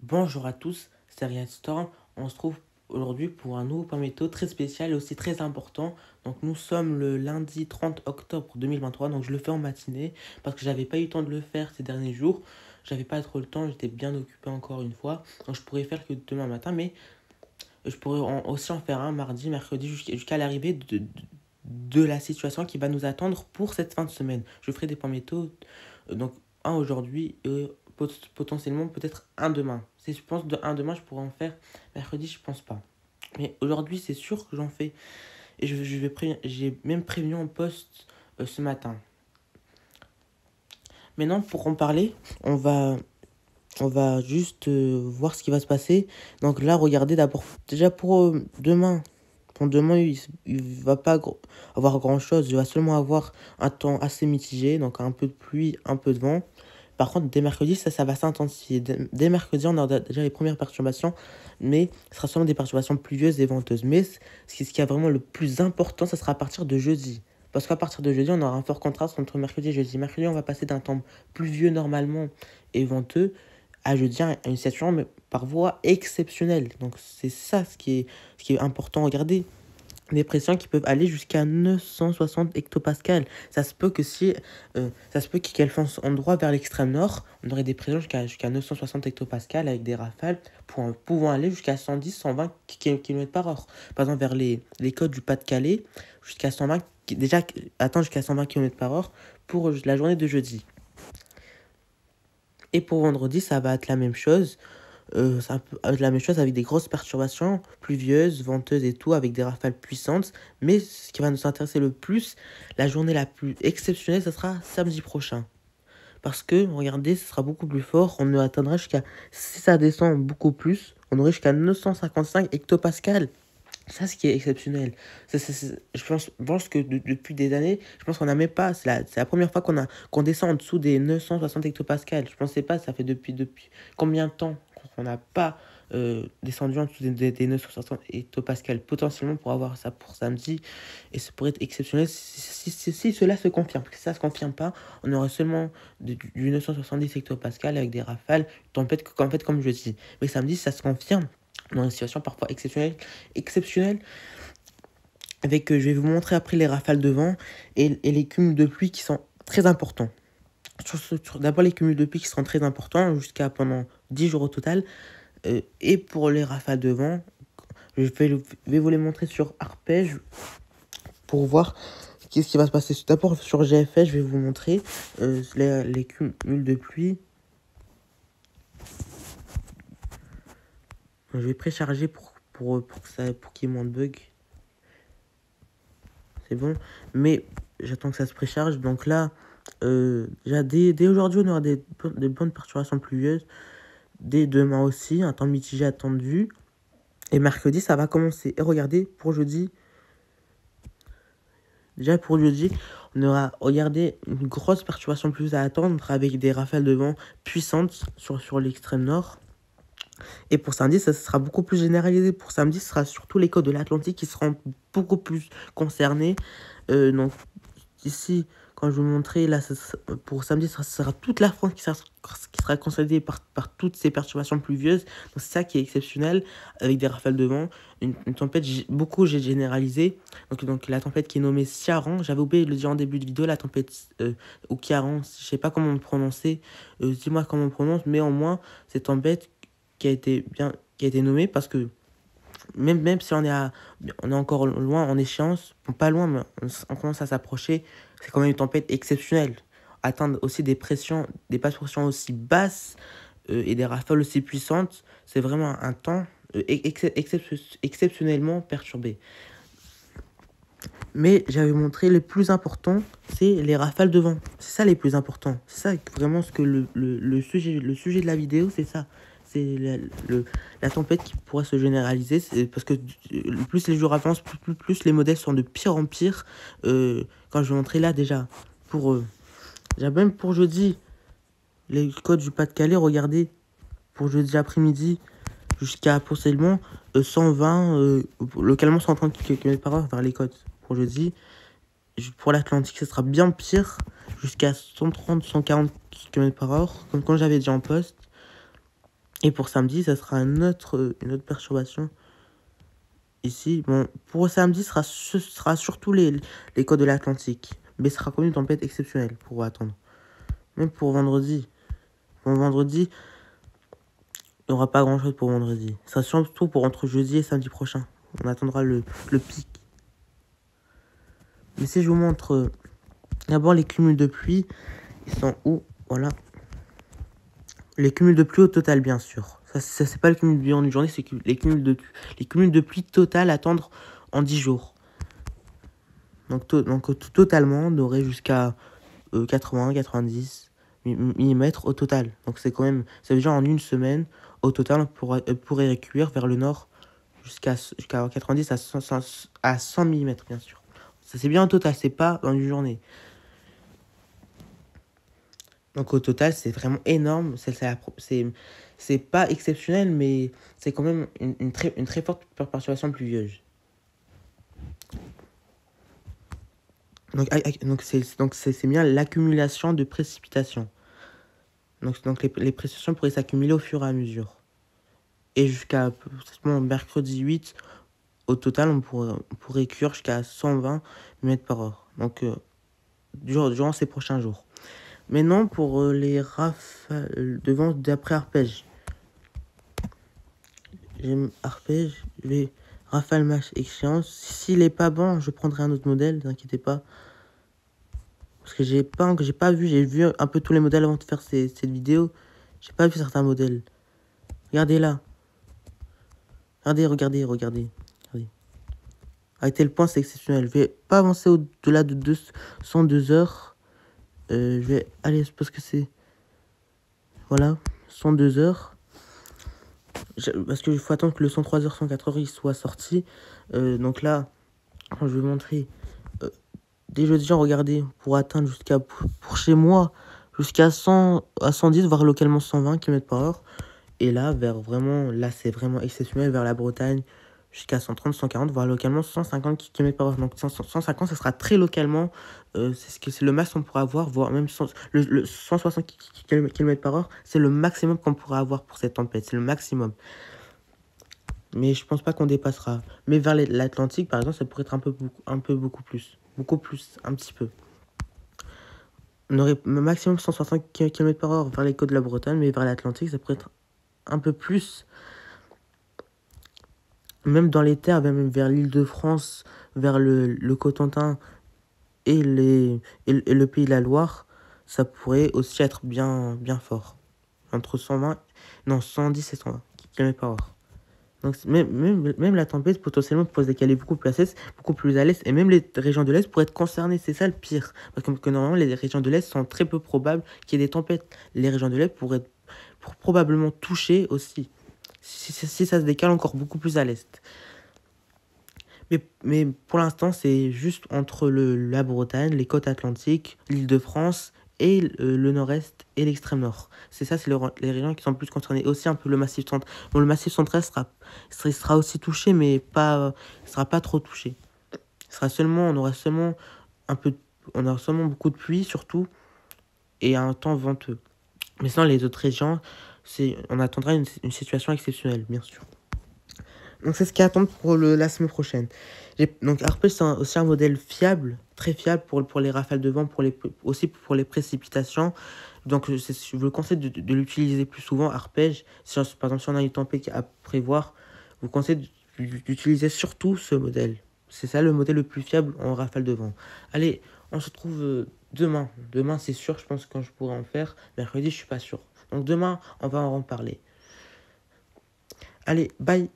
Bonjour à tous, c'est Ryan Storm. On se trouve aujourd'hui pour un nouveau point météo très spécial et aussi très important. Donc nous sommes le lundi 30 octobre 2023, donc je le fais en matinée parce que j'avais pas eu le temps de le faire ces derniers jours. J'avais pas trop le temps, j'étais bien occupé encore une fois. Donc je pourrais faire que demain matin, mais je pourrais aussi en faire un mardi, mercredi jusqu'à l'arrivée de la situation qui va nous attendre pour cette fin de semaine. Je ferai des points météo, donc un aujourd'hui et potentiellement peut-être un demain. Si je pense de un demain, je pourrais en faire mercredi, je pense pas. Mais aujourd'hui, c'est sûr que j'en fais. Et j'ai même prévenu en poste ce matin. Maintenant, pour en parler, on va, on va juste voir ce qui va se passer. Donc là, regardez d'abord, déjà pour demain. Pour demain, il va pas avoir grand-chose. Il va seulement avoir un temps assez mitigé, donc un peu de pluie, un peu de vent. Par contre, dès mercredi, ça va s'intensifier. Dès mercredi, on aura déjà les premières perturbations, mais ce sera seulement des perturbations pluvieuses et venteuses. Mais ce qui est vraiment le plus important, ça sera à partir de jeudi. Parce qu'à partir de jeudi, on aura un fort contraste entre mercredi et jeudi. Mercredi, on va passer d'un temps pluvieux normalement et venteux à jeudi à une situation mais par voie exceptionnelle. Donc c'est ça ce qui est important. Regardez, des pressions qui peuvent aller jusqu'à 960 hectopascales. Ça se peut qu'elles fassent en droit vers l'extrême nord. On aurait des pressions jusqu'à 960 hectopascales avec des rafales pouvant aller jusqu'à 110-120 km par heure. Par exemple, vers les côtes du Pas-de-Calais, jusqu'à 120, déjà attend jusqu'à 120 km par heure pour la journée de jeudi. Et pour vendredi, ça va être la même chose. Ça peut être la même chose avec des grosses perturbations pluvieuses, venteuses et tout, avec des rafales puissantes. Mais ce qui va nous intéresser le plus, la journée la plus exceptionnelle, ce sera samedi prochain. Parce que, regardez, ce sera beaucoup plus fort. On atteindra jusqu'à, si ça descend beaucoup plus, on aurait jusqu'à 955 hectopascales. Ça, ce qui est exceptionnel. Je pense que depuis des années, je pense qu'on n'a même pas. C'est la première fois qu'on descend en dessous des 960 hectopascales. Je pensais pas, ça fait depuis combien de temps qu'on n'a pas descendu en dessous des 960 hectopascales potentiellement pour avoir ça pour samedi. Et ça pourrait être exceptionnel si cela se confirme. Parce que si ça ne se confirme pas, on aurait seulement du 970 hectopascales avec des rafales, tempête, en fait, comme je dis. Mais samedi, ça se confirme dans une situation parfois exceptionnelle avec, je vais vous montrer après les rafales de vent et les cumuls de pluie qui sont très importants. D'abord les cumuls de pluie qui seront très importants jusqu'à pendant 10 jours au total. Et pour les rafales de vent, vais vous les montrer sur Arpège pour voir qu'est-ce qui va se passer. D'abord sur GFS, je vais vous montrer les cumuls de pluie. Je vais précharger pour qu'il y ait moins de bugs. C'est bon. Mais j'attends que ça se précharge. Donc là, dès aujourd'hui, on aura des bonnes perturbations pluvieuses. Dès demain aussi, un temps mitigé attendu. Et mercredi, ça va commencer. Et regardez, pour jeudi, déjà pour jeudi, on aura, regardez, une grosse perturbation pluvieuse à attendre avec des rafales de vent puissantes sur l'extrême nord. Et pour samedi, ça sera beaucoup plus généralisé. Pour samedi, ce sera surtout les côtes de l'Atlantique qui seront beaucoup plus concernées. Donc ici, quand je vous montrer, là, pour samedi, ce sera toute la France qui sera concernée par toutes ces perturbations pluvieuses. Donc c'est ça qui est exceptionnel, avec des rafales de vent, une tempête beaucoup généralisée. Donc la tempête qui est nommée Ciaran, j'avais oublié de le dire en début de vidéo, la tempête ou Ciaran, je sais pas comment on prononcer, dis-moi comment on prononce, mais au moins, cette tempête qui a été nommée parce que même si on est encore loin en échéance, bon, pas loin, mais on commence à s'approcher, c'est quand même une tempête exceptionnelle. Atteindre aussi des pressions aussi basses et des rafales aussi puissantes, c'est vraiment un temps exceptionnellement perturbé. Mais j'avais montré le plus important, c'est les rafales de vent. C'est ça les plus importants. C'est ça vraiment ce que le sujet de la vidéo, c'est ça. C'est la tempête qui pourrait se généraliser. C'est parce que plus les jours avancent, plus les modèles sont de pire en pire. Quand je vais montrer là déjà, même pour jeudi, les côtes du Pas-de-Calais, regardez, pour jeudi après-midi, jusqu'à potentiellement 120, localement 130 km par heure vers les côtes. Pour jeudi, pour l'Atlantique, ce sera bien pire, jusqu'à 130-140 km par heure, comme quand j'avais dit en poste. Et pour samedi, ça sera une autre perturbation. Ici, bon, pour samedi, ce sera surtout les côtes de l'Atlantique. Mais ce sera comme une tempête exceptionnelle pour attendre. Même pour vendredi. Pour vendredi, il n'y aura pas grand chose pour vendredi. Ça sera surtout pour entre jeudi et samedi prochain. On attendra le pic. Mais si je vous montre d'abord les cumuls de pluie, ils sont où? Voilà. Les cumuls de pluie au total, bien sûr. Ça c'est pas le cumul de pluie en une journée, c'est les cumuls de pluie total à attendre en 10 jours. Donc totalement, on aurait jusqu'à 80-90 mm au total. Donc c'est quand même, ça veut dire en une semaine, au total, on pourrait recueillir vers le nord jusqu'à 90 à 100 mm, bien sûr. Ça c'est bien au total, c'est pas en une journée. Donc au total, c'est vraiment énorme. C'est pas exceptionnel, mais c'est quand même une très forte perturbation pluvieuse. Donc c'est bien l'accumulation de précipitations. Donc les précipitations pourraient s'accumuler au fur et à mesure. Et jusqu'à mercredi 8, au total, on pourrait cuire jusqu'à 120 mm par heure. Donc durant ces prochains jours. Maintenant, pour les rafales de vent d'après arpège. J'aime arpège, les rafale match échéance. S'il est pas bon, je prendrai un autre modèle, ne inquiétez pas. Parce que j'ai pas vu, j'ai vu un peu tous les modèles avant de faire cette vidéo. J'ai pas vu certains modèles. Regardez là. Regardez. À tel point, c'est exceptionnel. Je vais pas avancer au-delà de 202 heures. Je vais aller parce que c'est... Voilà, 102 heures. Parce qu'il faut attendre que le 103 heures, 104 heures, il soit sorti. Donc là, je vais montrer... Dès jeudi, regardez, pour atteindre pour chez moi, jusqu'à 100 à 110, voire localement 120 km par heure. Et là, là, c'est vraiment exceptionnel, vers la Bretagne, jusqu'à 130, 140, voire localement 150 km par heure. Donc 150, ça sera très localement, c'est le max qu'on pourra avoir, voire même le 160 km par heure, c'est le maximum qu'on pourra avoir pour cette tempête, c'est le maximum. Mais je pense pas qu'on dépassera. Mais vers l'Atlantique, par exemple, ça pourrait être beaucoup plus. Beaucoup plus, un petit peu. On aurait maximum 160 km par heure vers les côtes de la Bretagne, mais vers l'Atlantique, ça pourrait être un peu plus. Même dans les terres, même vers l'Île-de-France, vers le Cotentin et le Pays de la Loire, ça pourrait aussi être bien fort. Entre 110 et 120 km par heure. Donc même la tempête potentiellement pourrait se décaler beaucoup plus à l'est, et même les régions de l'est pourraient être concernées. C'est ça le pire. Parce que normalement, les régions de l'est sont très peu probables qu'il y ait des tempêtes. Les régions de l'est pourraient être probablement touchées aussi. Si ça se décale encore beaucoup plus à l'est. Mais pour l'instant, c'est juste entre la Bretagne, les côtes atlantiques, l'Île-de-France et le nord-est et l'extrême nord. C'est les régions qui sont plus concernées. Aussi un peu le massif central. Bon, le massif central sera aussi touché, mais il sera pas trop touché. On aura seulement beaucoup de pluie surtout et un temps venteux. Mais sinon, les autres régions, on attendra une situation exceptionnelle, bien sûr. Donc c'est ce qui attend pour la semaine prochaine. Donc Harpage, c'est aussi un modèle fiable, très fiable pour les rafales de vent, aussi pour les précipitations. Donc je vous conseille de l'utiliser plus souvent, Arpège. Par exemple, si on a une tempête à prévoir, je vous conseille d'utiliser surtout ce modèle. C'est ça le modèle le plus fiable en rafale de vent. Allez, on se retrouve demain. Demain, c'est sûr, je pense que je pourrai en faire. Mercredi, je suis pas sûr. Donc demain, on va en reparler. Allez, bye.